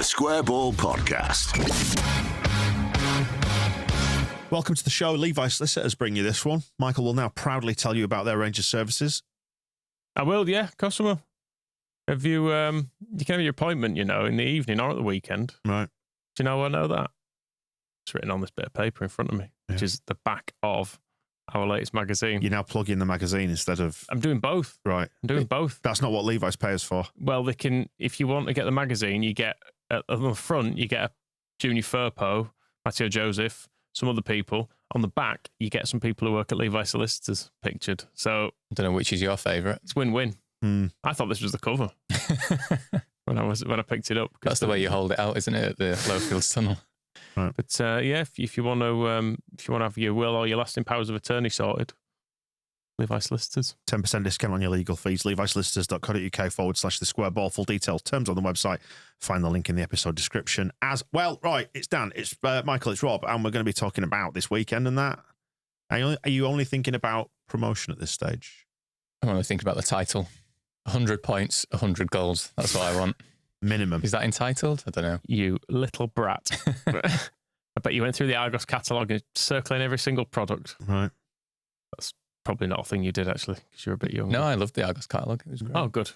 The Square Ball Podcast. Welcome to the show. Levi Solicitors bring you this one. Michael will now proudly tell you about their range of services. I will, yeah, of course I will. Have you, you can have your appointment, in the evening or at the weekend. Right. Do you know I know that? It's written on this bit of paper in front of me, which is the back of our latest magazine. You now plug in the magazine instead of... I'm doing both. Right. I'm doing both. That's not what Levi's pay us for. Well, they can, if you want to get the magazine, you get, on the front, you get a Junior Firpo, Matteo Joseph, some other people. On the back, you get some people who work at Levi Solicitors pictured. So I don't know which is your favourite. It's win-win. I thought this was the cover when I picked it up. That's the way you hold it out, isn't it, at the Lowfields Tunnel? Right. But if you want to have your will or your lasting powers of attorney sorted, Levi Solicitors. 10% discount on your legal fees. levisolicitors.co.uk/the square ball. Full details, terms on the website. Find the link in the episode description. As well, right, it's Dan, it's Michael, it's Rob, and we're going to be talking about this weekend and that. Are you only thinking about promotion at this stage? I'm only thinking about the title. 100 points, 100 goals. That's what I want. Minimum. Is that entitled? I don't know. You little brat. I bet you went through the Argos catalogue and circling every single product. Right. That's probably not a thing you did, actually, because you're a bit young. No, I loved the Argos catalogue. It was great. Oh, good.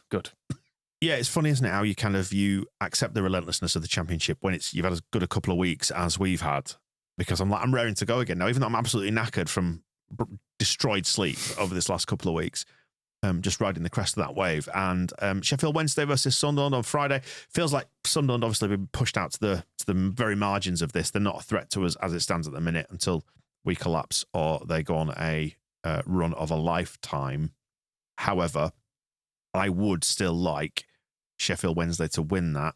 Yeah, it's funny, isn't it, how you accept the relentlessness of the Championship when you've had as good a couple of weeks as we've had, because I'm raring to go again now, even though I'm absolutely knackered from destroyed sleep over this last couple of weeks. Just riding the crest of that wave. And Sheffield Wednesday versus Sunderland on Friday. Feels like Sunderland obviously been pushed out to the very margins of this. They're not a threat to us as it stands at the minute until we collapse or they go on a run of a lifetime. However, I would still like Sheffield Wednesday to win that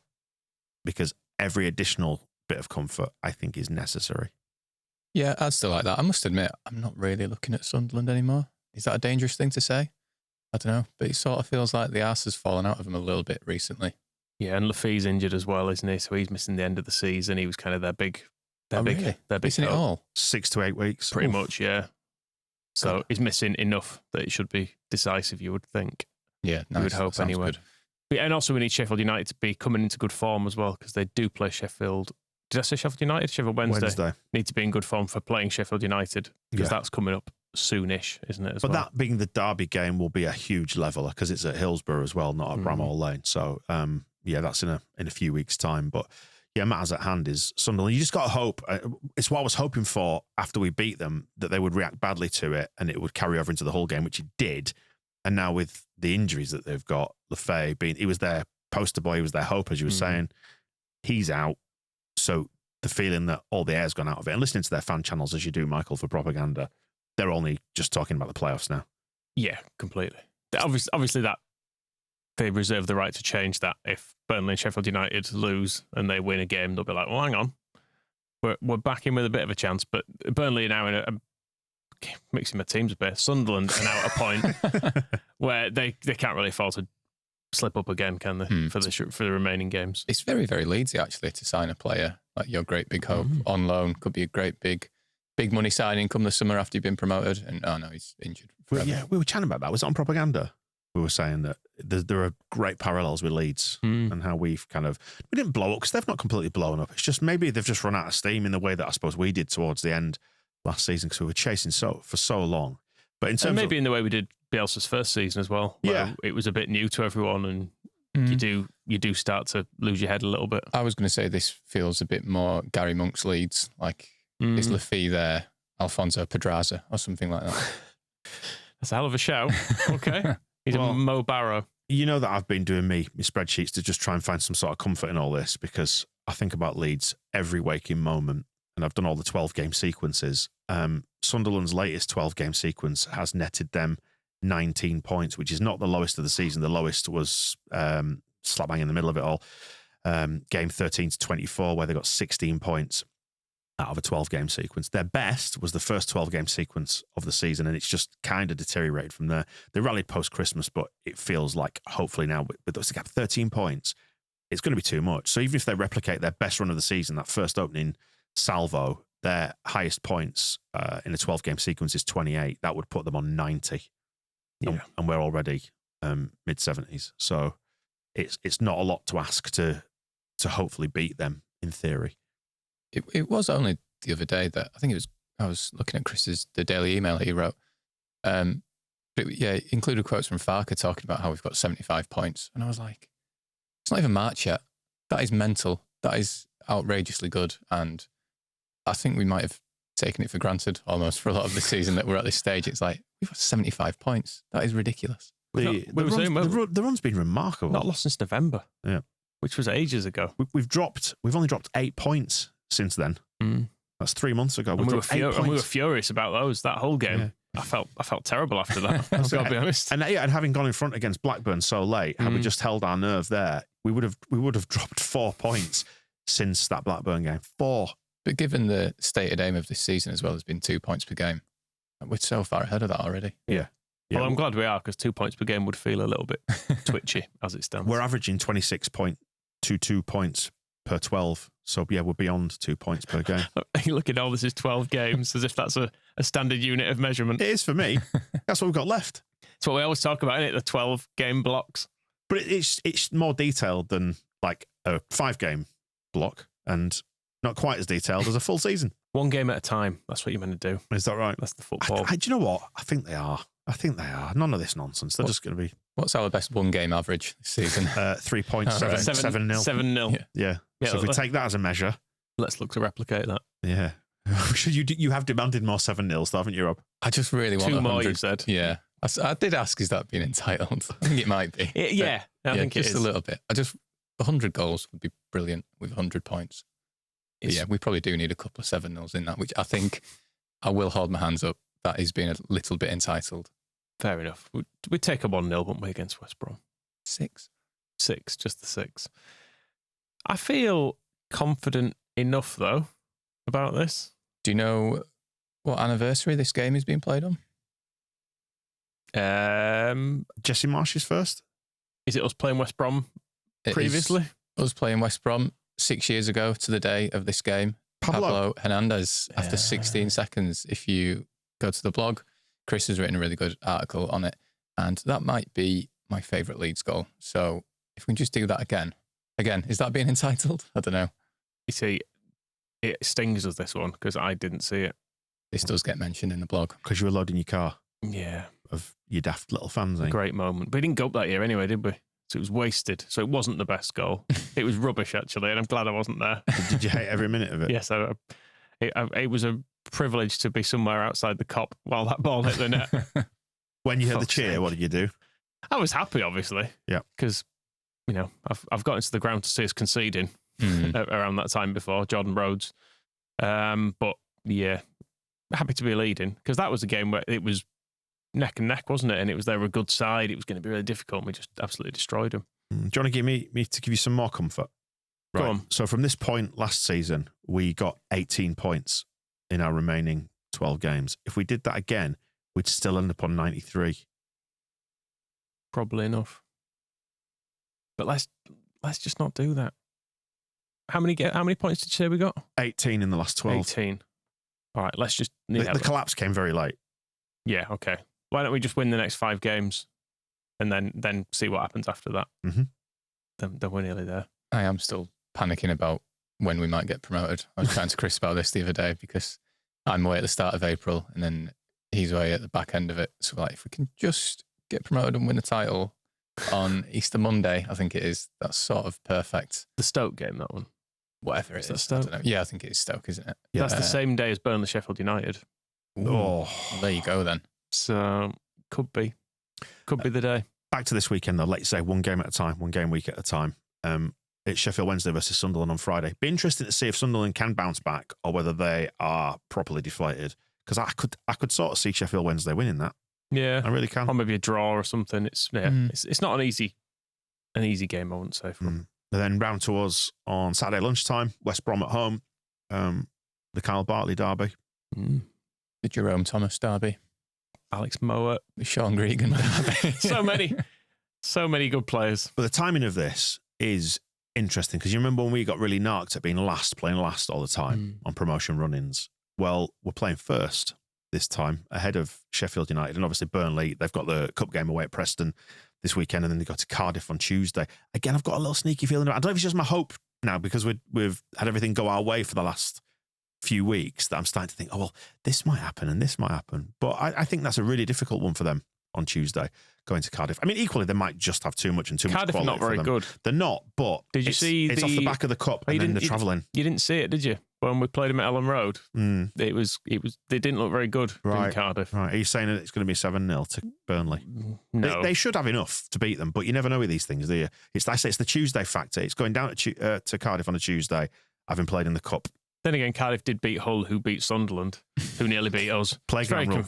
because every additional bit of comfort I think is necessary. Yeah, I'd still like that. I must admit, I'm not really looking at Sunderland anymore. Is that a dangerous thing to say? I don't know, but it sort of feels like the arse has fallen out of him a little bit recently. Yeah, and Lafay's injured as well, isn't he? So he's missing the end of the season. He was kind of their big Missing it all? 6 to 8 weeks. Pretty much, yeah. So he's missing enough that it should be decisive, you would think. Yeah, nice. You would hope anyway. Good. And also we need Sheffield United to be coming into good form as well, because they do play Sheffield. Did I say Sheffield United? Sheffield Wednesday. Need to be in good form for playing Sheffield United, because that's coming up soonish, isn't it? But that being the derby game will be a huge leveler because it's at Hillsborough as well, not at Bramall Lane. So that's in a few weeks' time. But yeah, matters at hand is Sunderland. You just got to hope. It's what I was hoping for after we beat them, that they would react badly to it and it would carry over into the whole game, which it did. And now with the injuries that they've got, Lafay he was their poster boy, he was their hope, as you were saying. He's out. So the feeling that all the air's gone out of it, and listening to their fan channels as you do, Michael, for propaganda, they're only just talking about the playoffs now. Yeah, completely. Obviously that they reserve the right to change that. If Burnley and Sheffield United lose and they win a game, they'll be like, well, hang on. We're back in with a bit of a chance, but Burnley are now in a mixing my teams a bit. Sunderland are now at a point where they can't really afford to slip up again, can they, for the remaining games? It's very, very Leedsy, actually, to sign a player like your great big hope on loan. Could be a great big money signing come the summer after you've been promoted. And no, he's injured. We were chatting about that. Was it on propaganda? We were saying that there are great parallels with Leeds and how we didn't blow up because they've not completely blown up. It's just maybe they've just run out of steam in the way that I suppose we did towards the end last season because we were chasing for so long. But in terms in the way we did Bielsa's first season as well. Yeah, it was a bit new to everyone, and you do start to lose your head a little bit. I was going to say this feels a bit more Gary Monk's Leeds, like is Lafay there, Alfonso Pedraza or something like that. That's a hell of a shout. Okay. He's a Mo Barrow. You know that I've been doing my spreadsheets to just try and find some sort of comfort in all this because I think about Leeds every waking moment and I've done all the 12-game sequences. Sunderland's latest 12-game sequence has netted them 19 points, which is not the lowest of the season. The lowest was slap bang in the middle of it all. Game 13 to 24, where they got 16 points out of a 12-game sequence. Their best was the first 12-game sequence of the season, and it's just kind of deteriorated from there. They rallied post-Christmas, but it feels like hopefully now, with those 13 points, it's going to be too much. So even if they replicate their best run of the season, that first opening salvo, their highest points in a 12-game sequence is 28. That would put them on 90. Yeah. And we're already mid-70s. So it's not a lot to ask to to hopefully beat them in theory. It was only the other day that I was looking at the daily email he wrote. It included quotes from Farker talking about how we've got 75 points. And I was like, it's not even March yet. That is mental. That is outrageously good. And I think we might have taken it for granted almost for a lot of the season that we're at this stage. It's like, we've got 75 points. That is ridiculous. The run's been remarkable. Not lost since November. Yeah. Which was ages ago. We've only dropped 8 points since then. That's 3 months ago. And we were furious about those, that whole game. Yeah. I felt terrible after that. I've got to be honest. And having gone in front against Blackburn so late, had we just held our nerve there, we would have dropped 4 points since that Blackburn game. 4. But given the stated aim of this season as well has been 2 points per game, we're so far ahead of that already. Yeah. Well, I'm glad we are, because 2 points per game would feel a little bit twitchy as it stands. We're averaging 26.22 points per 12. So, yeah, we're beyond 2 points per game. You look at all this is 12 games, as if that's a standard unit of measurement. It is for me. That's what we've got left. It's what we always talk about, isn't it? The 12-game blocks. But it's more detailed than like a 5-game block, and not quite as detailed as a full season. 1 game at a time. That's what you're meant to do. Is that right? That's the football. Do you know what? I think they are. None of this nonsense. They're just going to be... What's our best 1-game average this season? 3 points, 7-0. 7-0. Yeah. So if we take that as a measure... Let's look to replicate that. Yeah. You have demanded more 7-0s, haven't you, Rob? I just really want 2 100. more, you said. Yeah. I did ask, is that being entitled? I think it might be. I think it is. Just a little bit. 100 goals would be brilliant with 100 points. Yeah, we probably do need a couple of 7-0s in that, which I think I will hold my hands up. That is being a little bit entitled. Fair enough. We'd take a 1-0, wouldn't we, against West Brom? 6, just the 6. I feel confident enough, though, about this. Do you know what anniversary this game is being played on? Jesse Marsh's first? Is it us playing West Brom previously? Us playing West Brom 6 years ago to the day of this game. Pablo Hernandez, after 16 seconds. If you go to the blog, Chris has written a really good article on it, and that might be my favourite Leeds goal. So if we can just do that again, is that being entitled? I don't know. You see, it stings us, this one, because I didn't see it. This does get mentioned in the blog. Because you were loading your car. Yeah. Of your daft little fans, eh? Great moment. But we didn't go up that year anyway, did we? So it was wasted. So it wasn't the best goal. It was rubbish, actually, and I'm glad I wasn't there. Did you hate every minute of it? Yes, it was a privilege to be somewhere outside the cop while that ball hit the net. When you heard the cheer, what did you do? I was happy, obviously. Yeah. Because, I've got into the ground to see us conceding around that time before, Jordan Rhodes. But, yeah, happy to be leading, because that was a game where it was neck and neck, wasn't it? And they were a good side. It was going to be really difficult, and we just absolutely destroyed them. Do you want to give me you some more comfort? Right. Go on. So from this point last season, we got 18 points in our remaining 12 games. If we did that again, we'd still end up on 93. Probably enough. But let's just not do that. How many points did you say we got? 18 in the last 12. 18. All right, let's just... The collapse came very late. Yeah, okay. Why don't we just win the next 5 games and then see what happens after that? Mm-hmm. Then we're nearly there. I am still panicking about when we might get promoted. I was chatting to Chris about this the other day, because I'm away at the start of April and then he's away at the back end of it. So if we can just get promoted and win a title on Easter Monday, I think it is, that's sort of perfect. The Stoke game, that one? Whatever it is. Stoke? I don't know. Yeah, I think it is Stoke, isn't it? Yeah. That's the same day as Burnley Sheffield United. Well, there you go then. So could be the day. Back to this weekend though, let's say 1 game at a time, 1 game week at a time. It's Sheffield Wednesday versus Sunderland on Friday. Be interesting to see if Sunderland can bounce back or whether they are properly deflated. Because I could sort of see Sheffield Wednesday winning that. Yeah, I really can. Or maybe a draw or something. It's not an easy game, I wouldn't say for them. And then round to us on Saturday lunchtime, West Brom at home, the Kyle Bartley derby. The Jerome Thomas derby. Alex Mowatt. The Sean Gregan derby. so many good players. But the timing of this is interesting, because you remember when we got really narked at being playing last all the time on promotion run-ins. Well, we're playing first this time, ahead of Sheffield United, and obviously Burnley. They've got the cup game away at Preston this weekend, and then they go to Cardiff on Tuesday. Again, I've got a little sneaky feeling. I don't know if it's just my hope now because we've had everything go our way for the last few weeks that I'm starting to think, oh, well, this might happen and this might happen. But I think that's a really difficult one for them on Tuesday, going to Cardiff. I mean, equally, they might just have too much and too Cardiff much quality. Cardiff not very good. They're not, but did you see it's off the back of the cup and then they're travelling. You didn't see it, did you? When we played them at Ellen Road, it was. They didn't look very good in Cardiff. Right. Are you saying that it's going to be 7-0 to Burnley? No. They should have enough to beat them, but you never know with these things, do you? It's the Tuesday factor. It's going down to Cardiff on a Tuesday, having played in the cup. Then again, Cardiff did beat Hull, who beat Sunderland, who nearly beat us. Playground rule.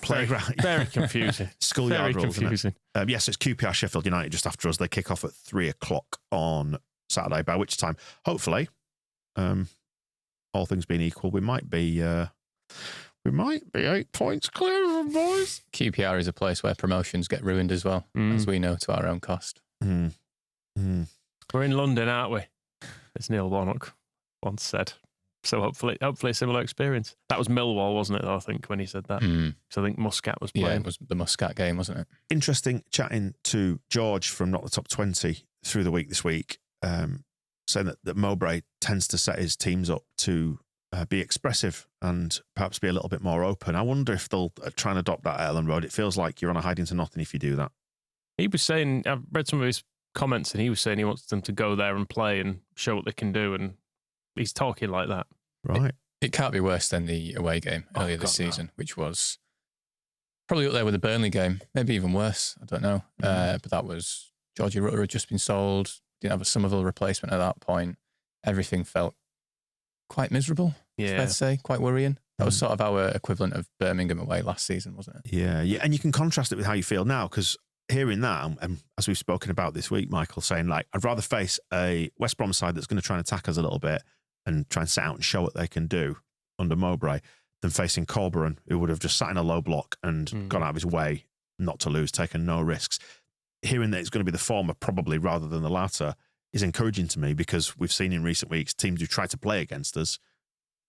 Very confusing. Schoolyard rules. Confusing. Yes, it's QPR Sheffield United just after us. They kick off at 3:00 on Saturday, by which time, hopefully, all things being equal, we might be 8 points clear of them, boys. QPR is a place where promotions get ruined as well, as we know, to our own cost. We're in London, aren't we? As Neil Warnock once said. So hopefully a similar experience. That was Millwall, wasn't it, though, I think, when he said that. So I think Muscat was playing. Yeah, it was the Muscat game, wasn't it? Interesting chatting to George from Not the Top 20 through the week this week, saying that Mowbray tends to set his teams up to be expressive and perhaps be a little bit more open. I wonder if they'll try and adopt that at Ellen Road. It feels like you're on a hiding to nothing if you do that. He was saying, I've read some of his comments, and he was saying he wants them to go there and play and show what they can do, and he's talking like that. Right. It can't be worse than the away game earlier this season, which was probably up there with the Burnley game, maybe even worse. I don't know. But that was Georgie Rutter had just been sold, didn't have a Somerville replacement at that point. Everything felt quite miserable, fair to say, quite worrying. That was sort of our equivalent of Birmingham away last season, wasn't it? Yeah. And you can contrast it with how you feel now, because hearing that, and as we've spoken about this week, Michael, saying, like, I'd rather face a West Brom side that's going to try and attack us a little bit and try and set out and show what they can do under Mowbray than facing Colburn, who would have just sat in a low block and gone out of his way not to lose, taken no risks. Hearing that it's going to be the former probably rather than the latter is encouraging to me, because we've seen in recent weeks teams who try to play against us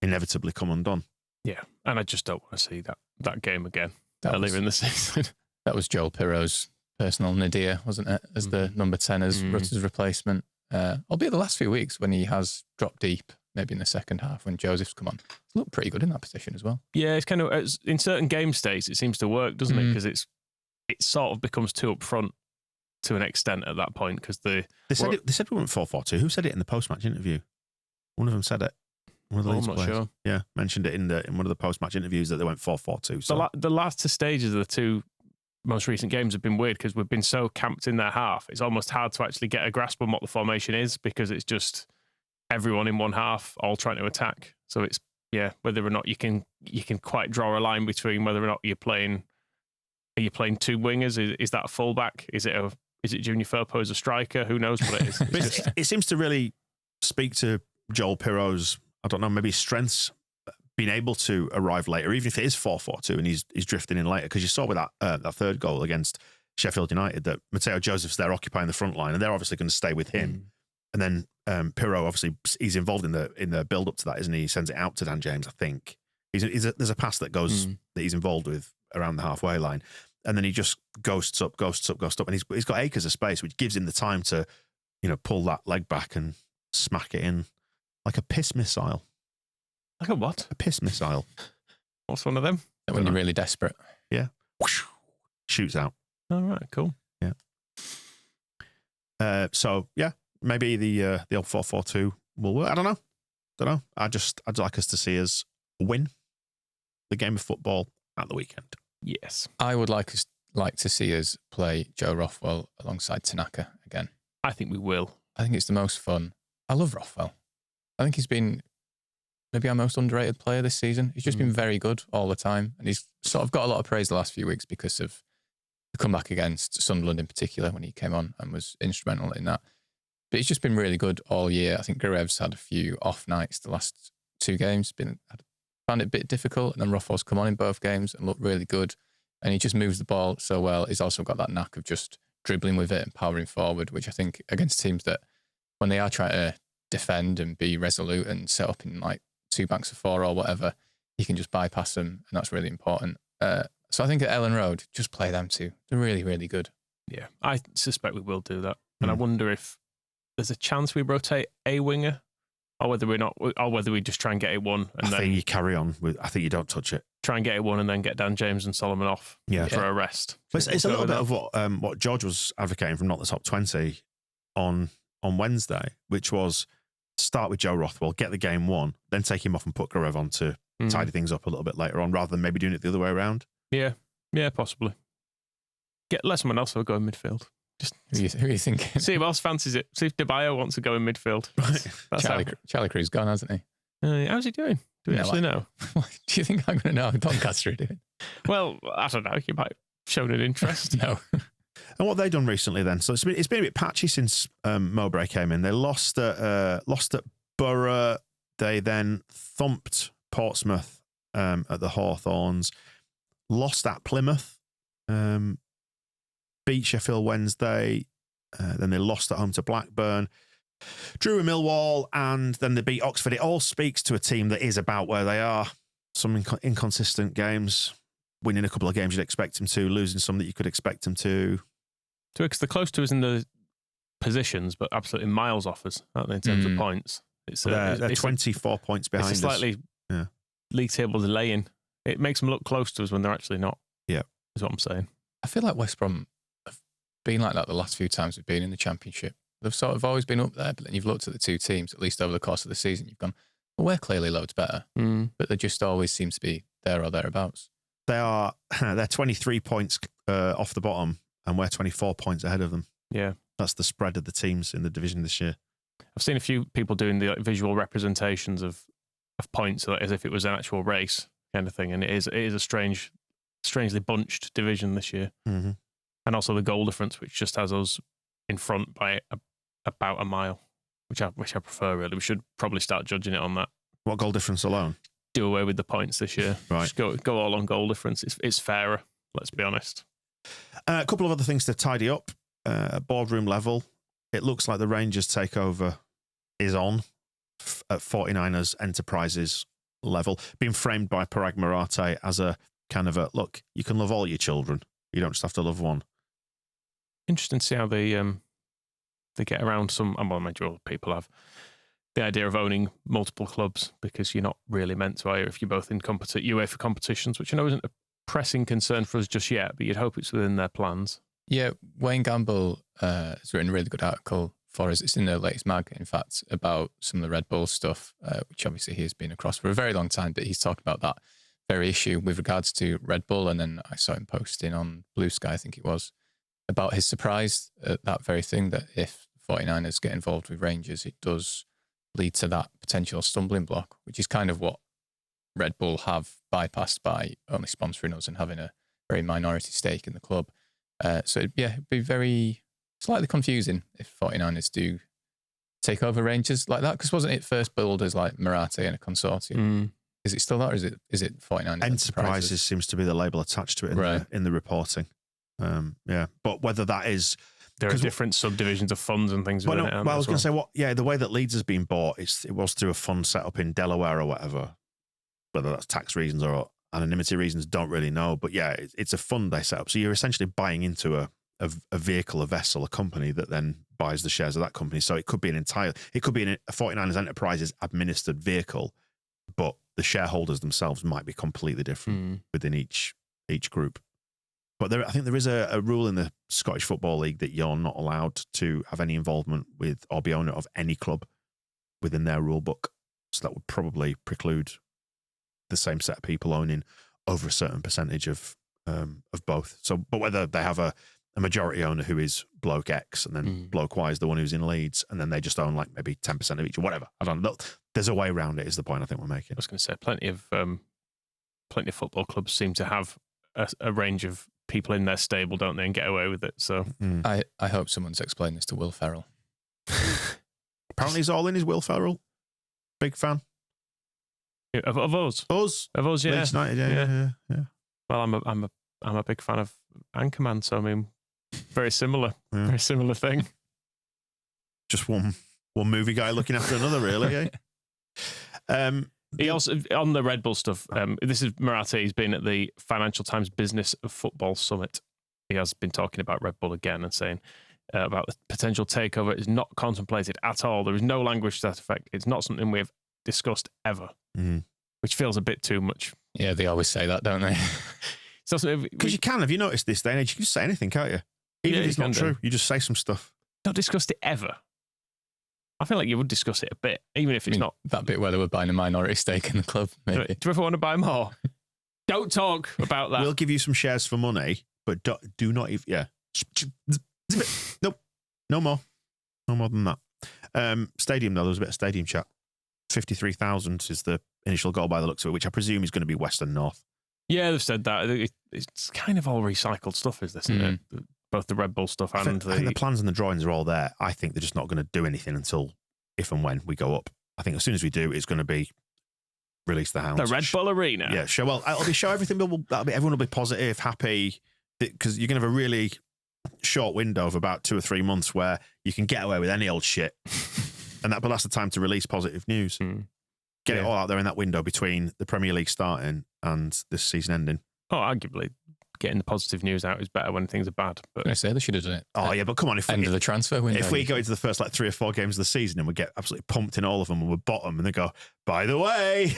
inevitably come undone. Yeah, and I just don't want to see that game again earlier in the season. That was Joel Pirro's personal nadir, wasn't it, as the number 10 as Rutter's replacement. Albeit the last few weeks when he has dropped deep, maybe in the second half when Joseph's come on, he's looked pretty good in that position as well. Yeah, it's kind of, in certain game states, it seems to work, doesn't it? Because it sort of becomes too upfront to an extent at that point. Because they said we went 4-4-2. Who said it in the post-match interview? One of them said it. One of the Leeds players. Sure. Yeah, mentioned it in one of the post-match interviews that they went 4-4-2. So. The last two stages of the two most recent games have been weird because we've been so camped in their half. It's almost hard to actually get a grasp on what the formation is, because it's just everyone in one half all trying to attack. So it's, whether or not you can quite draw a line between whether or not are you playing two wingers? Is that a fullback? Is it Junior Firpo as a striker? Who knows what it is? It seems to really speak to Joel Pirro's, I don't know, maybe strengths, being able to arrive later, even if it is 4-4-2 and he's drifting in later. Because you saw with that third goal against Sheffield United that Mateo Joseph's there occupying the front line, and they're obviously going to stay with him. And then Pirro, obviously, he's involved in the build up to that, isn't he? He sends it out to Dan James, I think. There's a pass that goes that he's involved with around the halfway line, and then he just ghosts up, and he's got acres of space, which gives him the time to, pull that leg back and smack it in like a piss missile. Like a what? A piss missile. What's one of them? When you're really desperate. Yeah. Shoots out. All right, cool. Yeah. Maybe the old 4-4-2 will work. I don't know. I'd like us to see us win the game of football at the weekend. Yes. I would like to see us play Joe Rothwell alongside Tanaka again. I think we will. I think it's the most fun. I love Rothwell. I think he's been maybe our most underrated player this season. He's just been very good all the time. And he's sort of got a lot of praise the last few weeks because of the comeback against Sunderland in particular when he came on and was instrumental in that. But he's just been really good all year. I think Gurev's had a few off nights the last two games. Found it a bit difficult. And then Rothwell's come on in both games and looked really good. And he just moves the ball so well. He's also got that knack of just dribbling with it and powering forward, which I think against teams that when they are trying to defend and be resolute and set up in like two banks of four or whatever, he can just bypass them, and that's really important. So I think at Ellen Road, just play them two. They're really, really good. Yeah, I suspect we will do that. And I wonder if there's a chance we rotate a winger or whether we just try and get it won and I think you carry on with. I think you don't touch it. try and get it won and then get Dan James and Solomon off for a rest. But it's a little bit of what George was advocating from Not the Top 20 on Wednesday, which was start with Joe Rothwell, get the game won, then take him off and put Garev on to tidy things up a little bit later on, rather than maybe doing it the other way around. Yeah, possibly. Let someone else go in midfield. Just who are you thinking? See who else fancies it. See if DeBayo wants to go in midfield. Charlie Crew's gone, hasn't he? How's he doing? Do we actually know? Do you think I'm going to know how Doncaster are doing? Well, I don't know. You might have shown an interest. No. And what have they done recently then? So it's been a bit patchy since Mowbray came in. They lost at Borough. They then thumped Portsmouth at the Hawthorns. Lost at Plymouth. Beat Sheffield Wednesday. Then they lost at home to Blackburn. Drew with Millwall, and then they beat Oxford. It all speaks to a team that is about where they are. Some inconsistent games, winning a couple of games you'd expect them to, losing some that you could expect them to. Because they're close to us in the positions, but absolutely miles off us, aren't they, in terms of points? They're 24 points behind us. It's a slightly league table delaying. It makes them look close to us when they're actually not. Yeah. Is what I'm saying. I feel like West Brom have been like that the last few times we've been in the Championship. They've sort of always been up there, but then you've looked at the two teams, at least over the course of the season, you've gone, well, we're clearly loads better. But they just always seem to be there or thereabouts. They're 23 points off the bottom, and we're 24 points ahead of them. Yeah. That's the spread of the teams in the division this year. I've seen a few people doing the visual representations of points as if it was an actual race kind of thing, and it is a strangely bunched division this year. Mm-hmm. And also the goal difference, which just has us in front by about a mile, which I prefer, really. We should probably start judging it on that. What goal difference alone? Do away with the points this year. Right. Just go all on goal difference. It's fairer, let's be honest. A couple of other things to tidy up. Boardroom level, it looks like the Rangers takeover is on at 49ers Enterprises level, being framed by Parag Marate as a kind of look, you can love all your children. You don't just have to love one. Interesting to see how they get around some, well, major people have the idea of owning multiple clubs, because you're not really meant to either if you're both in UEFA competitions, which I know isn't a pressing concern for us just yet, but you'd hope it's within their plans. Yeah, Wayne Gamble has written a really good article for us. It's in the latest mag, in fact, about some of the Red Bull stuff, which obviously he has been across for a very long time, but he's talking about that very issue with regards to Red Bull. And then I saw him posting on Blue Sky, I think it was, about his surprise at that very thing, that if 49ers get involved with Rangers, it does lead to that potential stumbling block, which is kind of what Red Bull have bypassed by only sponsoring us and having a very minority stake in the club. So it'd be very slightly confusing if 49ers do take over Rangers like that, because wasn't it first billed as like Marate and a consortium? Is it still that, or is it 49ers Enterprises seems to be the label attached to it in the reporting. But whether that is... There are different subdivisions of funds and things. Well, I was going to say, the way that Leeds has been bought, it was through a fund set up in Delaware or whatever. Whether that's tax reasons or anonymity reasons, don't really know. But yeah, it's a fund they set up. So you're essentially buying into a vehicle, a vessel, a company that then buys the shares of that company. So it could be a 49ers Enterprises administered vehicle, but the shareholders themselves might be completely different within each group. But I think there is a rule in the Scottish Football League that you're not allowed to have any involvement with or be owner of any club within their rule book. So that would probably preclude the same set of people owning over a certain percentage of both. So, but whether they have a majority owner who is bloke X and then bloke Y is the one who's in Leeds, and then they just own like maybe 10% of each or whatever. I don't know. There's a way around it, is the point I think we're making. I was going to say plenty of football clubs seem to have a range of people in their stable, don't they, and get away with it. So I hope someone's explained this to Will Ferrell. Apparently he's all in, is Will Ferrell. Big fan. Of us? Of us, yeah. Leeds United, yeah. Well, I'm a big fan of Anchorman, so I mean, very similar thing. Just one movie guy looking after another, really, eh? He also, on the Red Bull stuff, this is Marate. He's been at the Financial Times Business of Football Summit. He has been talking about Red Bull again and saying about the potential takeover is not contemplated at all. There is no language to that effect. It's not something we've discussed ever, which feels a bit too much. Yeah, they always say that, don't they? Because you can. Have you noticed this day and age? You can just say anything, can't you? Even if it's not true, you just say some stuff. Not discussed it ever. I feel like you would discuss it a bit, even if it's not that bit where they were buying a minority stake in the club. Maybe. Do you ever want to buy more? Don't talk about that. We'll give you some shares for money, but do not even. Yeah. Nope. No more. No more than that. Stadium, though, there was a bit of stadium chat. 53,000 is the initial goal by the looks of it, which I presume is going to be West and North. Yeah, they've said that. It's kind of all recycled stuff, isn't it? Both the Red Bull stuff and I think the plans and the drawings are all there. I think they're just not going to do anything until if and when we go up. I think as soon as we do, it's going to be release the hounds. The Red Bull Arena. Yeah, show. Well, it'll be show everything. Everyone will be positive, happy, because you're going to have a really short window of about 2 or 3 months where you can get away with any old shit, but that's the time to release positive news. Get it all out there in that window between the Premier League starting and this season ending. Oh, arguably, getting the positive news out is better when things are bad. But I say they should have done it. Oh yeah, but come on, end of the transfer window. If we go into the first 3 or 4 games of the season and we get absolutely pumped in all of them and we're bottom, and they go, by the way,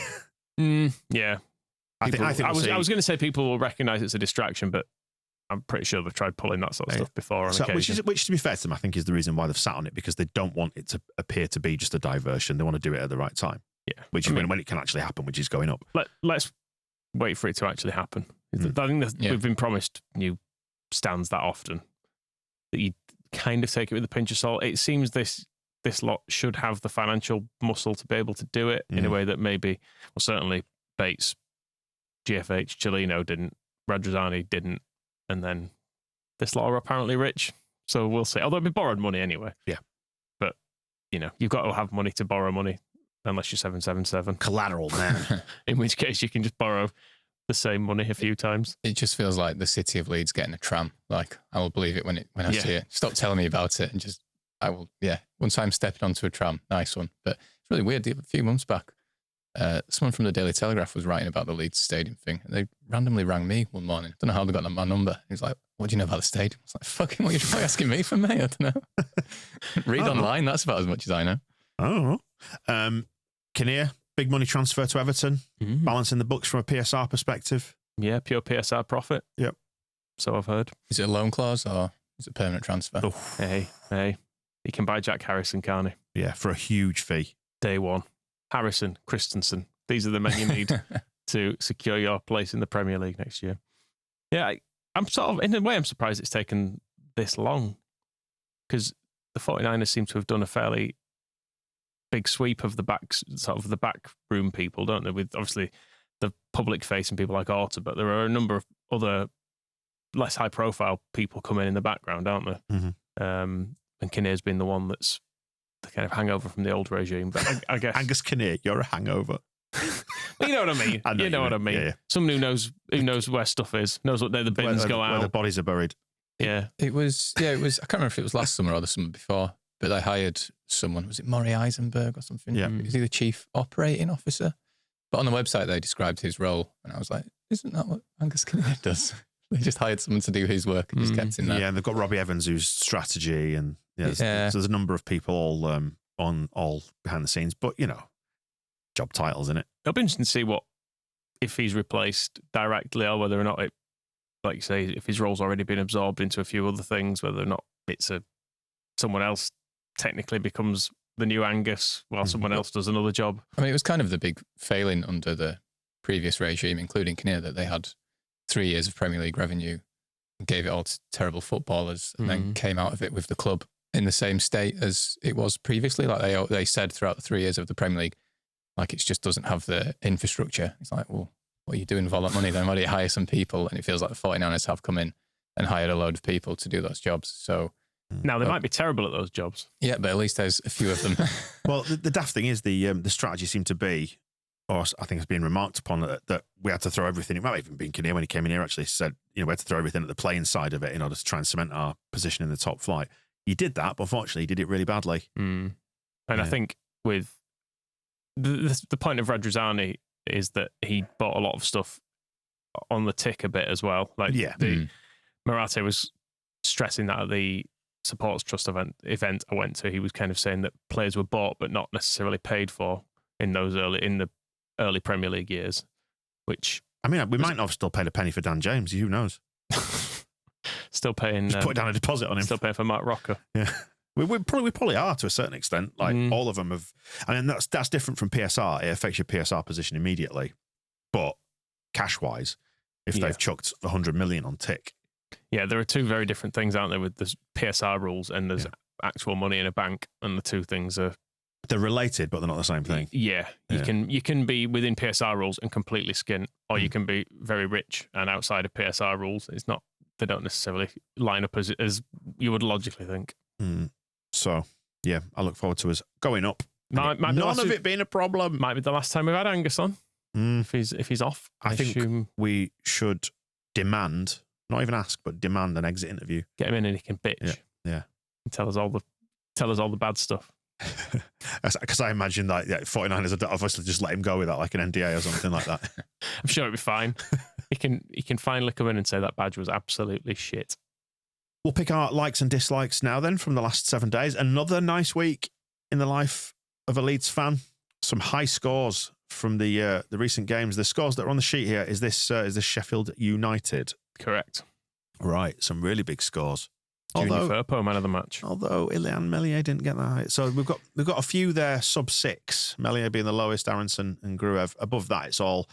yeah, I was going to say people will recognise it's a distraction, but I'm pretty sure they've tried pulling that sort of stuff before. Which to be fair to them, I think is the reason why they've sat on it, because they don't want it to appear to be just a diversion. They want to do it at the right time. Yeah, which is when it can actually happen, which is going up. Let's wait for it to actually happen. I think we've been promised new stands that often that you kind of take it with a pinch of salt. It seems this lot should have the financial muscle to be able to do it in a way that maybe, well, certainly Bates, GFH, Cellino didn't, Radrizzani didn't, and then this lot are apparently rich. So we'll see. Although it'd be borrowed money anyway. Yeah. But, you've got to have money to borrow money. Unless you're 777. Collateral, man. In which case you can just borrow the same money a few times. It just feels like the city of Leeds getting a tram. Like, I will believe it when I see it. Stop telling me about it and I will, once I'm stepping onto a tram, nice one. But it's really weird. A few months back, someone from the Daily Telegraph was writing about the Leeds Stadium thing. And they randomly rang me one morning. I don't know how they got my number. He was like, what do you know about the stadium? I was like, fucking, what are you probably asking me for, mate? I don't know. Read online. That's about as much as I know. Oh, Kinnear, big money transfer to Everton, balancing the books from a PSR perspective. Yeah, pure PSR profit. Yep. So I've heard. Is it a loan clause or is it a permanent transfer? Oh. Hey. He can buy Jack Harrison, can't he? Yeah, for a huge fee. Day one. Harrison, Christensen. These are the men you need to secure your place in the Premier League next year. Yeah, I'm sort of, in a way, I'm surprised it's taken this long, because the 49ers seem to have done a fairly big sweep of the back room people, don't they? With obviously the public facing people like Orta, but there are a number of other less high profile people coming in the background, aren't there? And Kinnear's been the one that's the kind of hangover from the old regime. But I guess Angus Kinnear, you're a hangover. Well, you know what I mean. You know what I mean. Yeah. Someone who knows where stuff is, knows what the bins go out, where the bodies are buried. Yeah. It was. I can't remember if it was last summer or the summer before, but they hired someone. Was it Maury Eisenberg or something? Yeah. Was he the chief operating officer? But on the website they described his role, and I was like, isn't that what Angus Kinnear does? They just hired someone to do his work and just kept him there. Yeah, and they've got Robbie Evans, who's strategy, and so there's a number of people all behind the scenes. But job titles in it. It'll be interesting to see if he's replaced directly or whether or not it, like you say, if his role's already been absorbed into a few other things, whether or not it's someone else technically becomes the new Angus while someone else does another job. I mean, it was kind of the big failing under the previous regime, including Kinnear, that they had 3 years of Premier League revenue, gave it all to terrible footballers, and then came out of it with the club in the same state as it was previously. Like they said throughout the 3 years of the Premier League, like it just doesn't have the infrastructure. It's like, well, what are you doing with all that money then? Why do you hire some people? And it feels like the 49ers have come in and hired a load of people to do those jobs. So now they might be terrible at those jobs. Yeah, but at least there's a few of them. Well, the daft thing is the strategy seemed to be, or I think it's been remarked upon, that we had to throw everything. It might have even been Kinnear when he came in here actually said, we had to throw everything at the playing side of it in order to try and cement our position in the top flight. He did that, but unfortunately he did it really badly. And I think with the point of Radrizzani is that he bought a lot of stuff on the tick a bit as well. Like Marate was stressing that at the supporters trust event I went to, he was kind of saying that players were bought but not necessarily paid for in the early Premier League years. Which I mean, we might not have still paid a penny for Dan James. Who knows? still paying. Just put down a deposit on him. Still paying for Mark Rocker. Yeah. We probably are to a certain extent. Like all of them have. I mean, that's different from PSR. It affects your PSR position immediately, but cash wise, if they've chucked 100 million on tick. Yeah, there are two very different things, aren't there? With the PSR rules and there's actual money in a bank, and the two things are they're related, but they're not the same thing. Yeah, you can be within PSR rules and completely skint, or you can be very rich and outside of PSR rules. It's not. They don't necessarily line up as you would logically think. So, yeah, I look forward to us going up. Might none of it being a problem. Might be the last time we've had Angus on. If he's off, I think we should demand, not even ask, but demand an exit interview. Get him in and he can bitch. Yeah. And tell us all the bad stuff. Because I imagine that 49ers would obviously just let him go without like an NDA or something like that. I'm sure it'll be fine. He can finally come in and say that badge was absolutely shit. We'll pick our likes and dislikes now then from the last 7 days. Another nice week in the life of a Leeds fan. Some high scores from the recent games. The scores that are on the sheet here is this Sheffield United. Correct. Right, some really big scores. Junior Firpo, man of the match. Although Ilian Meslier didn't get that high. So we've got a few there sub 6. Meslier being the lowest, Aronson and Gruev. Above that, it's all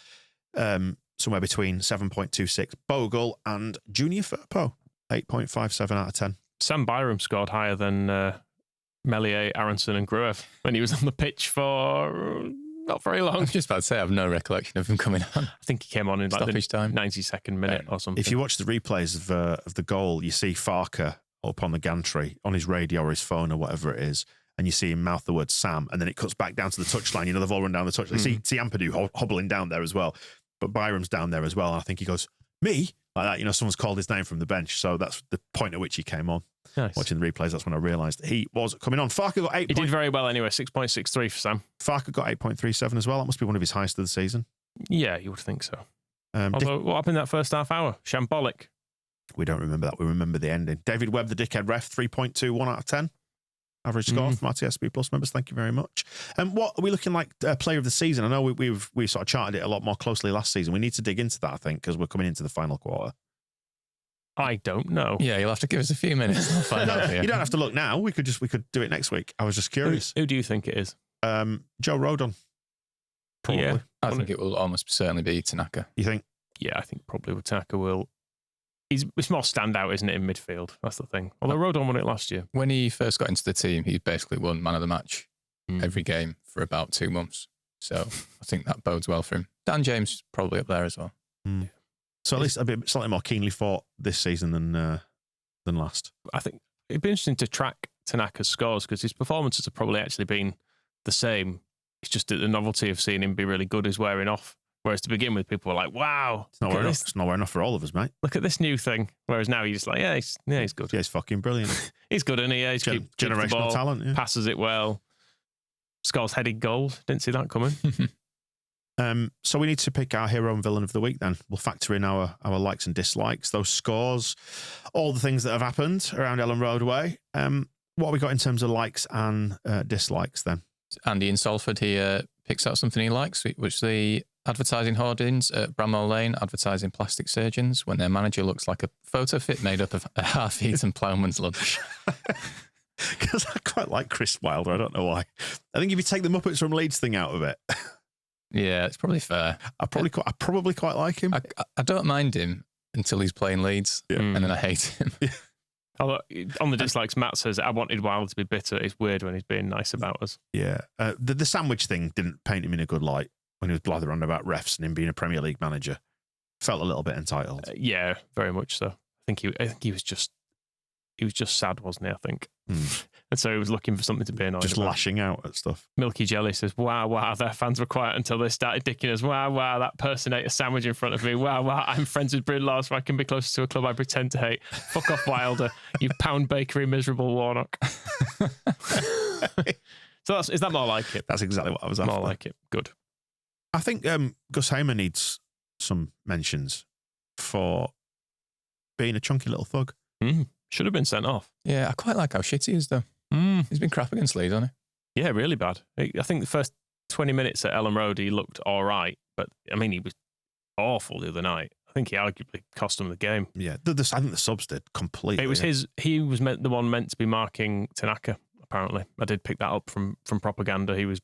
somewhere between 7.26. Bogle and Junior Firpo, 8.57 out of 10. Sam Byram scored higher than Meslier, Aronson and Gruev when he was on the pitch for not very long. I was just about to say, I have no recollection of him coming on. I think he came on in like the 92nd minute or something. If you watch the replays of the goal, you see Farker up on the gantry on his radio or his phone or whatever it is, and you see him mouth the word Sam, and then it cuts back down to the touchline. You know, they've all run down the touchline. See Ampadu hobbling down there as well, but Byram's down there as well, and I think he goes, me? Like that, you know, someone's called his name from the bench, so that's the point at which he came on. Nice. Watching the replays, that's when I realised he was coming on. Farker got 8. He did very well anyway, 6.63 for Sam. Farker got 8.37 as well. That must be one of his highest of the season. Yeah, you would think so. Although, what happened in that first half hour? Shambolic. We don't remember that. We remember the ending. David Webb, the dickhead ref, 3.21 out of 10. Average score from our TSB Plus members. Thank you very much. What are we looking like player of the season? I know we sort of charted it a lot more closely last season. We need to dig into that, I think, because we're coming into the final quarter. I don't know. Yeah, you'll have to give us a few minutes. I'll find out. You don't have to look now. We could do it next week. I was just curious. Who do you think it is? Joe Rodon. Probably. Yeah, I think it will almost certainly be Tanaka. You think? Yeah, I think probably Tanaka will. It's more standout, isn't it, in midfield? That's the thing. Although Rodon won it last year. When he first got into the team, he basically won man of the match every game for about 2 months. So I think that bodes well for him. Dan James probably up there as well. So at least a bit slightly more keenly fought this season than last. I think it'd be interesting to track Tanaka's scores because his performances have probably actually been the same. It's just that the novelty of seeing him be really good is wearing off. Whereas to begin with, people were like, wow. It's not wearing enough for all of us, mate. Look at this new thing. Whereas now you're just like, he's good. Yeah, he's fucking brilliant. He's good, isn't he? Yeah, he's generational talent. Yeah. Passes it well. Scores headed goals. Didn't see that coming. So we need to pick our hero and villain of the week then. We'll factor in our likes and dislikes, those scores, all the things that have happened around Ellen Road Way. What have we got in terms of likes and dislikes then? Andy in Salford, he picks out something he likes, which the advertising hoardings at Bramwell Lane advertising plastic surgeons when their manager looks like a photo fit made up of a half-eaten ploughman's lunch. Because I quite like Chris Wilder. I don't know why. I think if you take the Muppets from Leeds thing out of it... Yeah, it's probably fair. I probably quite like him. I don't mind him until he's playing Leeds, and then I hate him. Yeah. Although on the dislikes, Matt says, I wanted Wilder to be bitter. It's weird when he's being nice about us. Yeah. The sandwich thing didn't paint him in a good light when he was blathering about refs and him being a Premier League manager. Felt a little bit entitled. Yeah, very much so. I think he was just sad, wasn't he? I think. And so he was looking for something to be annoyed just about. lashing out at stuff. Milky Jelly says, wow, their fans were quiet until they started dicking us. Wow, that person ate a sandwich in front of me. Wow, I'm friends with Bridlaw, so I can be closer to a club I pretend to hate. Fuck off, Wilder, you pound bakery miserable Warnock. So is that more like it? That's exactly what I was after. More like it. Good. I think Gus Hamer needs some mentions for being a chunky little thug. Should have been sent off. Yeah, I quite like how shit he is, though. He's been crap against Leeds, hasn't Yeah, really bad. I think the first 20 minutes at Ellen Road, he looked all right. But, I mean, he was awful the other night. I think he arguably cost him the game. Yeah, I think the subs did completely. It was he was the one meant to be marking Tanaka, apparently. I did pick that up from propaganda. He was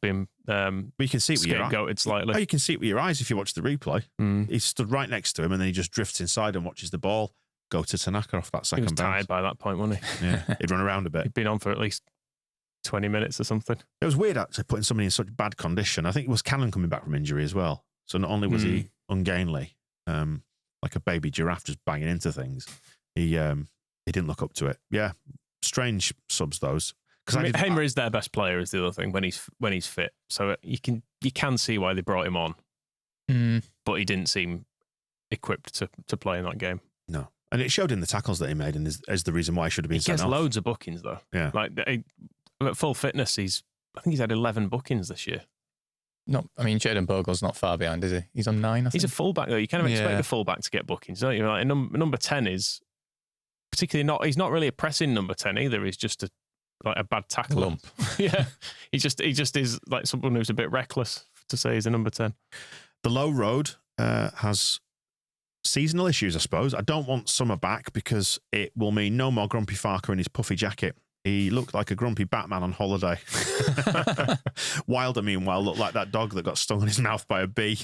being but you can see it with your scapegoated slightly. Oh, you can see it with your eyes if you watch the replay. He stood right next to him and then he just drifts inside and watches the ball go to Tanaka off that second bounce. He was tired by that point, wasn't he? Yeah, he'd run around a bit. He'd been on for at least 20 minutes or something. It was weird actually putting somebody in such bad condition. I think it was Cannon coming back from injury as well. So not only was he ungainly, like a baby giraffe just banging into things, he didn't look up to it. Yeah, strange subs those. Because Hamer is their best player is the other thing when he's fit. So you can see why they brought him on, but he didn't seem equipped to play in that game. No, and it showed in the tackles that he made, and is the reason why he should have been sent off. He gets loads of bookings though. Yeah, like at full fitness, I think he's had 11 bookings this year. Jaden Bogle's not far behind, is he? He's on 9, I think. He's a fullback, though. You kind of expect a fullback to get bookings, don't you? Like, number 10 is particularly he's not really a pressing number 10 either. He's just a bad tackler. Lump. Yeah. He just is like someone who's a bit reckless to say he's a number 10. The low road has seasonal issues, I suppose. I don't want summer back because it will mean no more Grumpy Farker in his puffy jacket. He looked like a grumpy Batman on holiday. Wilder, meanwhile, looked like that dog that got stung in his mouth by a bee.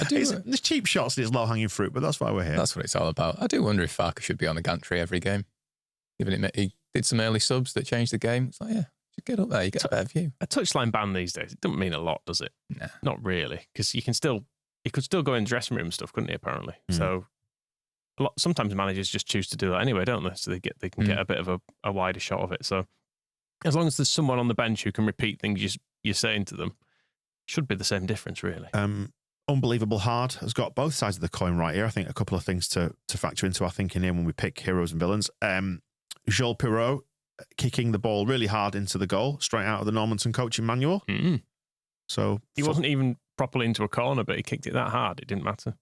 There's cheap shots and it's low-hanging fruit, but that's why we're here. That's what it's all about. I do wonder if Farker should be on the gantry every game. Given he did some early subs that changed the game. It's like, yeah, just get up there, you get a better view. A touchline ban these days, it doesn't mean a lot, does it? Nah. Not really, because he could still go in dressing room stuff, couldn't he, apparently? So sometimes managers just choose to do that anyway, don't they? So they can get a bit of a wider shot of it. So as long as there's someone on the bench who can repeat things you're saying to them, should be the same difference, really. Unbelievable Hard has got both sides of the coin right here. I think a couple of things to factor into our thinking here when we pick heroes and villains. Joel Pirot kicking the ball really hard into the goal, straight out of the Normanton coaching manual. So he wasn't even properly into a corner, but he kicked it that hard. It didn't matter.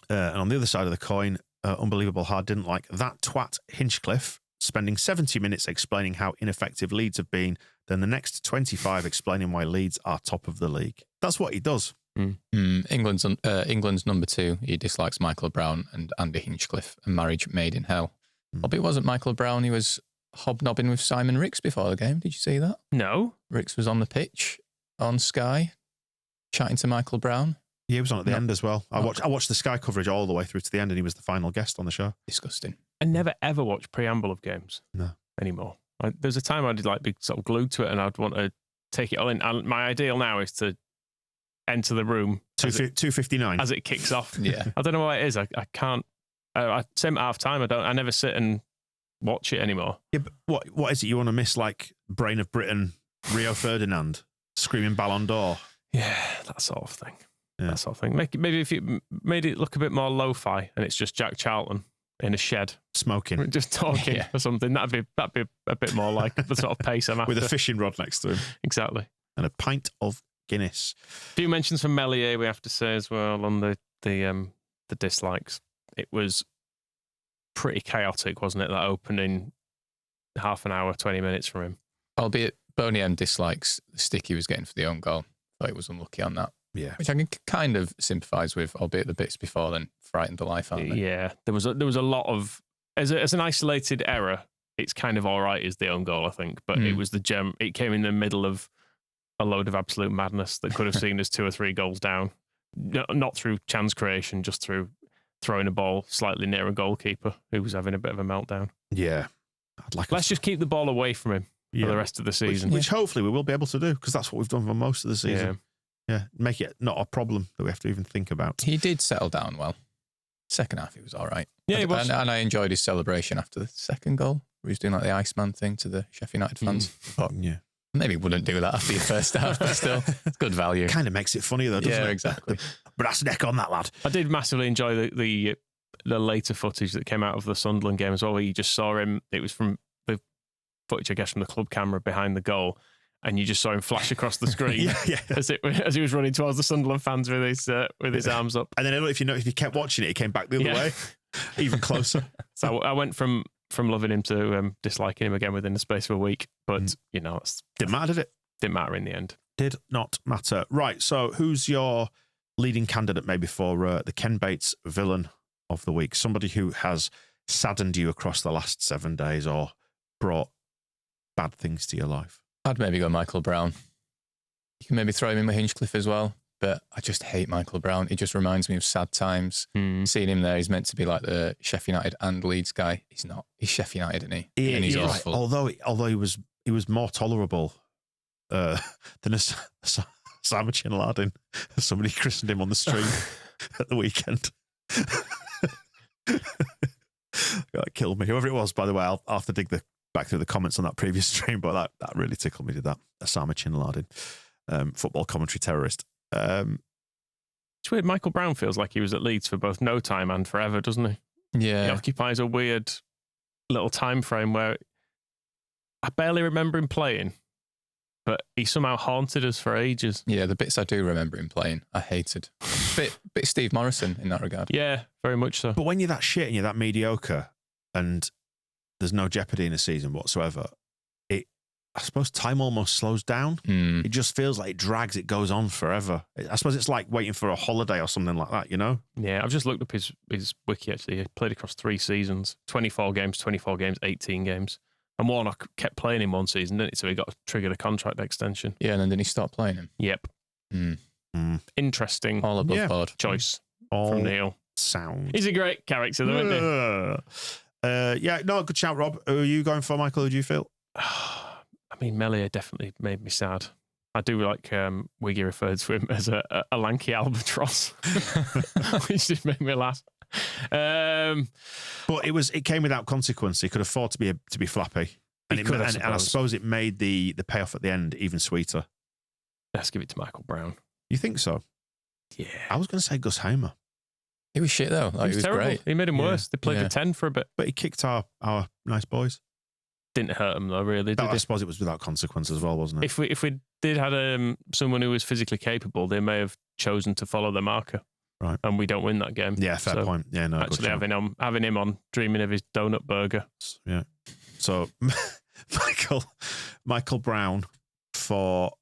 And on the other side of the coin, Unbelievable Hard didn't like that twat Hinchcliffe spending 70 minutes explaining how ineffective Leeds have been, then the next 25 explaining why Leeds are top of the league. That's what he does. England's number 2. He dislikes Michael Brown and Andy Hinchcliffe, a marriage made in hell. But it wasn't Michael Brown. He was hobnobbing with Simon Ricks before the game. Did you see that? No. Ricks was on the pitch on Sky chatting to Michael Brown. Yeah, he was on at the end as well. I watched the Sky coverage all the way through to the end, and he was the final guest on the show. Disgusting. I never ever watch preamble of games. No. Anymore. There's a time I'd be sort of glued to it, and I'd want to take it all in. And my ideal now is to enter the room 2:59 as it kicks off. Yeah. I don't know why it is. I can't. Same at half time. I never sit and watch it anymore. Yeah, but what is it you want to miss? Like Brain of Britain, Rio Ferdinand screaming Ballon d'Or. Yeah, that sort of thing. Yeah. That sort of thing. Maybe if you made it look a bit more lo-fi and it's just Jack Charlton in a shed smoking, just talking or something. That'd be a bit more like the sort of pace I'm after. With a fishing rod next to him. Exactly. And a pint of Guinness. A few mentions from Melier we have to say as well on the dislikes. It was pretty chaotic, wasn't it? That opening half an hour, 20 minutes from him. Albeit Boney M dislikes the stick he was getting for the own goal. Thought he was unlucky on that. Yeah, which I can kind of sympathise with, albeit the bits before then frightened the life out of me. Yeah, there was a lot of as an isolated error. It's kind of all right as the own goal, I think, but it was the gem. It came in the middle of a load of absolute madness that could have seen us 2 or 3 goals down, not through chance creation, just through throwing a ball slightly near a goalkeeper who was having a bit of a meltdown. Yeah, let's just keep the ball away from him for the rest of the season, which hopefully we will be able to do because that's what we've done for most of the season. Yeah, make it not a problem that we have to even think about. He did settle down well. Second half, he was all right. Yeah, he was. And I enjoyed his celebration after the second goal, where he was doing like the Iceman thing to the Sheffield United fans. Yeah. Maybe wouldn't do that after your first half, but still, it's good value. Kind of makes it funny though, doesn't it? Yeah, exactly. Brass neck on that lad. I did massively enjoy the later footage that came out of the Sunderland game as well, where you just saw him. It was from the footage, I guess, from the club camera behind the goal. And you just saw him flash across the screen as he was running towards the Sunderland fans with his arms up. And then I don't know if you kept watching it, he came back the other way. Even closer. So I went from loving him to disliking him again within the space of a week. But, Didn't matter, did it? Didn't matter in the end. Did not matter. Right, so who's your leading candidate maybe for the Ken Bates villain of the week? Somebody who has saddened you across the last 7 days or brought bad things to your life? I'd maybe go Michael Brown. You can maybe throw him in with Hinchcliffe as well, but I just hate Michael Brown. He just reminds me of sad times. Seeing him there, he's meant to be like the Sheffield United and Leeds guy. He's not. He's Sheffield United, isn't he? And he's awful. Right. Although he was more tolerable than Osama Bin Laden. Somebody christened him on the stream at the weekend. That killed me. Whoever it was, by the way, I'll have to dig back through the comments on that previous stream, but that really tickled me, did that? Osama Bin Laden, football commentary terrorist. It's weird. Michael Brown feels like he was at Leeds for both no time and forever, doesn't he? Yeah. He occupies a weird little time frame where I barely remember him playing, but he somehow haunted us for ages. Yeah, the bits I do remember him playing, I hated. Bit Steve Morrison in that regard. Yeah, very much so. But when you're that shit and you're that mediocre and there's no jeopardy in a season whatsoever, I suppose time almost slows down. It just feels like it drags, it goes on forever. I suppose it's like waiting for a holiday or something like that, you know? Yeah, I've just looked up his wiki, actually. He played across 3 seasons, 24 games, 18 games. And Warnock kept playing him one season, didn't he? So he got triggered a contract extension. Yeah, and then did he stop playing him? Yep. Interesting All above board. choice All from Neil. Sound. He's a great character, though, isn't he? Yeah, no, good shout, Rob. Who are you going for, Michael? Who do you feel? I mean, Melia definitely made me sad. I do like Wiggy referred to him as a lanky albatross, which just made me laugh. But it came without consequence. He could afford to be flappy, and I suppose it made the payoff at the end even sweeter. Let's give it to Michael Brown. You think so? Yeah, I was going to say Gus Hamer. He was shit though. Like, he was terrible. Great. He made him worse. They played the 10 for a bit, but he kicked our nice boys. Didn't hurt him though, really. Did I suppose it was without consequence as well, wasn't it? If we did had someone who was physically capable, they may have chosen to follow the marker. Right. And we don't win that game. Yeah, fair point. Yeah, no. Actually, having him on, dreaming of his donut burger. Yeah. So, Michael Brown for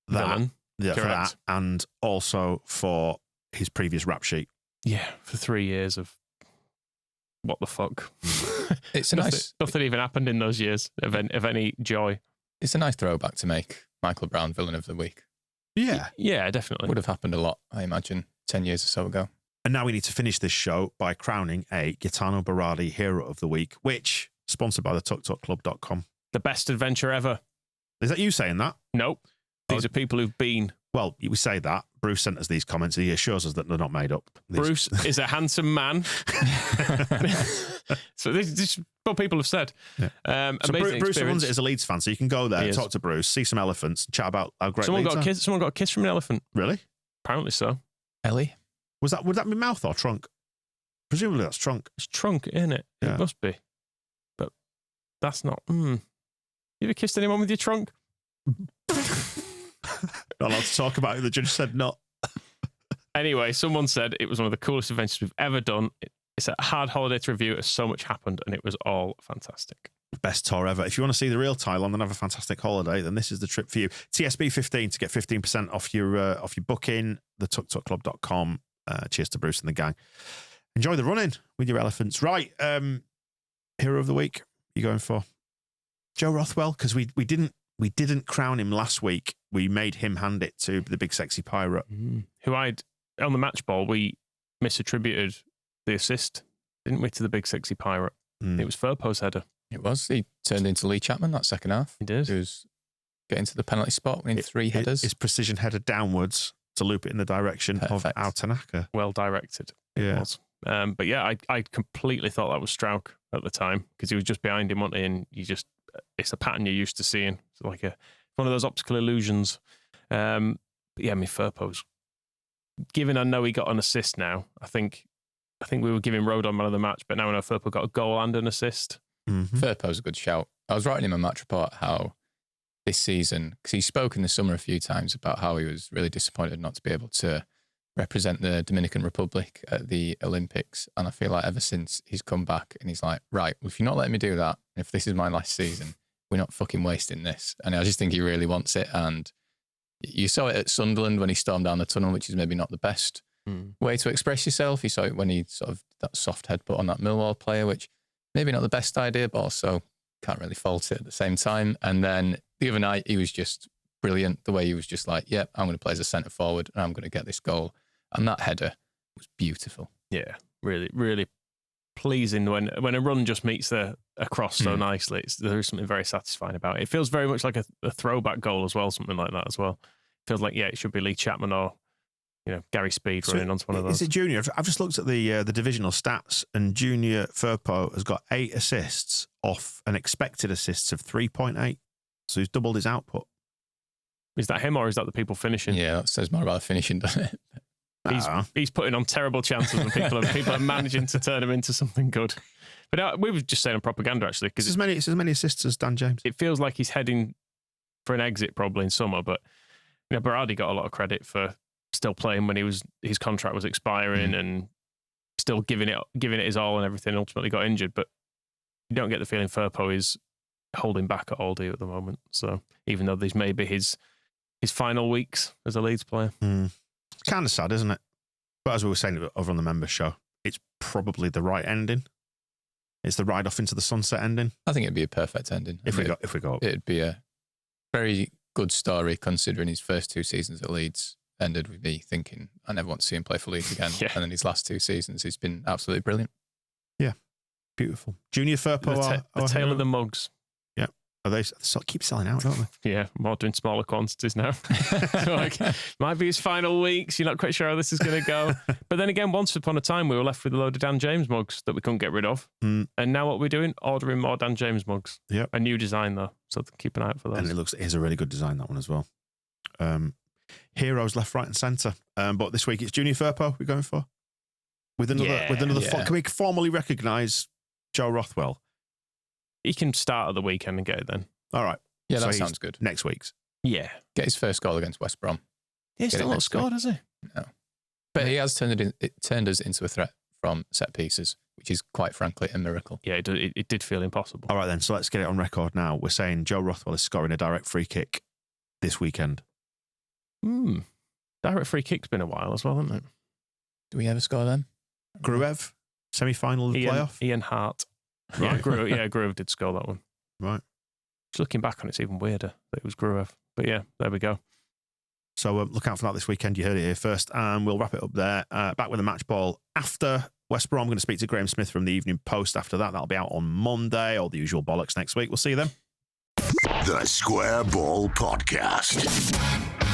that. Villain. Yeah, for that, and also for his previous rap sheet. Yeah, for 3 years of what the fuck. It's a nothing even happened in those years of any joy. It's a nice throwback to make Michael Brown villain of the week. Yeah. Yeah, definitely. Would have happened a lot, I imagine, 10 years or so ago. And now we need to finish this show by crowning a Gaetano Berardi Hero of the Week, which, sponsored by the TukTukClub.com. The best adventure ever. Is that you saying that? Nope. These are people who've been. Well, we say that. Bruce sent us these comments. He assures us that they're not made up. Bruce is a handsome man. So this is what people have said. Yeah. So Bruce runs it as a Leeds fan, so you can go there, talk to Bruce, see some elephants, chat about how great someone Leeds got a kiss. Someone got a kiss from an elephant. Really? Apparently so. Ellie? Would that be mouth or trunk? Presumably that's trunk. It's trunk, isn't it? Yeah. It must be. But that's not. You ever kissed anyone with your trunk? Not allowed to talk about it. The judge said not. Anyway, someone said it was one of the coolest adventures we've ever done. It's a hard holiday to review as so much happened and it was all fantastic. Best tour ever. If you want to see the real Tylon and have a fantastic holiday, then this is the trip for you. TSB 15 to get 15% off your booking, the TukTukClub.com. Cheers to Bruce and the gang. Enjoy the running with your elephants. Right. Hero of the Week, you going for Joe Rothwell? Because we didn't crown him last week. We made him hand it to the big sexy pirate. Who on the match ball, we misattributed the assist, didn't we, to the big sexy pirate? It was Firpo's header. It was. He turned into Lee Chapman that second half. He did. He was getting to the penalty spot, winning 3 headers. His precision header downwards to loop it in the direction of Ao Tanaka. Well directed. It was. But yeah, I completely thought that was Strauch at the time because he was just behind him, wasn't he? And it's a pattern you're used to seeing. It's like one of those optical illusions. But yeah, Firpo's. Given I know he got an assist now, I think we were giving Rodon man of the match, but now I know Firpo got a goal and an assist. Mm-hmm. Firpo's a good shout. I was writing in my match report how this season, because he spoke in the summer a few times about how he was really disappointed not to be able to represent the Dominican Republic at the Olympics. And I feel like ever since he's come back and he's like, right, well, if you're not letting me do that, if this is my last season, we're not fucking wasting this. And I just think he really wants it. And you saw it at Sunderland when he stormed down the tunnel, which is maybe not the best way to express yourself. You saw it when he sort of that soft headbutt on that Millwall player, which maybe not the best idea, but also can't really fault it at the same time. And then the other night, he was just brilliant. The way he was just like, yep, I'm going to play as a centre forward and I'm going to get this goal. And that header was beautiful. Yeah, really, really pleasing when a run just meets a cross so nicely. There is something very satisfying about it. It feels very much like a throwback goal as well, something like that as well. It feels like, yeah, it should be Lee Chapman or Gary Speed running onto one of those. Is it Junior? I've just looked at the divisional stats, and Junior Firpo has got 8 assists off an expected assists of 3.8. So he's doubled his output. Is that him or is that the people finishing? Yeah, that says more about the finishing, doesn't it? He's putting on terrible chances and people are managing to turn him into something good. But we were just saying on propaganda, actually. It's as many assists as Dan James. It feels like he's heading for an exit probably in summer, but Berardi got a lot of credit for still playing when his contract was expiring and still giving it his all and everything. Ultimately got injured, but you don't get the feeling Firpo is holding back at all, do you, at the moment? So even though these may be his final weeks as a Leeds player. It's kind of sad, isn't it? But as we were saying over on the members show, it's probably the right ending. It's the ride off into the sunset ending. I think it'd be a perfect ending. If we go up. It'd be a very good story considering his first 2 seasons at Leeds ended with me thinking, I never want to see him play for Leeds again. Yeah. And then his last 2 seasons, he's been absolutely brilliant. Yeah. Beautiful. Junior Firpo. The tail of the mugs. Yeah. They keep selling out, don't they? Yeah. More doing smaller quantities now. Might be his final weeks. You're not quite sure how this is going to go. But then again, once upon a time, we were left with a load of Dan James mugs that we couldn't get rid of. And now what we're doing? Ordering more Dan James mugs. Yep. A new design, though. So keep an eye out for those. And it's a really good design, that one as well. Heroes left, right and centre. But this week it's Junior Firpo we're going for. With another can we formally recognise Joe Rothwell? He can start at the weekend and get it then. All right. Yeah, that sounds good. Next week's. Yeah. Get his first goal against West Brom. He's still not scored, has he? No. But he has turned us into a threat from set pieces, which is quite frankly a miracle. Yeah, it did feel impossible. All right then, so let's get it on record now. We're saying Joe Rothwell is scoring a direct free kick this weekend. Direct free kick's been a while as well, hasn't it? Do we ever score them? Gruev, semi-final of the playoff. Ian Hart. Right. Yeah, Gruev did score that one. Right. Just looking back on it, it's even weirder that it was Gruev. But yeah, there we go. So look out for that this weekend. You heard it here first. And we'll wrap it up there. Back with a match ball after West Brom. I'm going to speak to Graham Smith from the Evening Post after that. That'll be out on Monday. All the usual bollocks next week. We'll see you then. The Square Ball Podcast.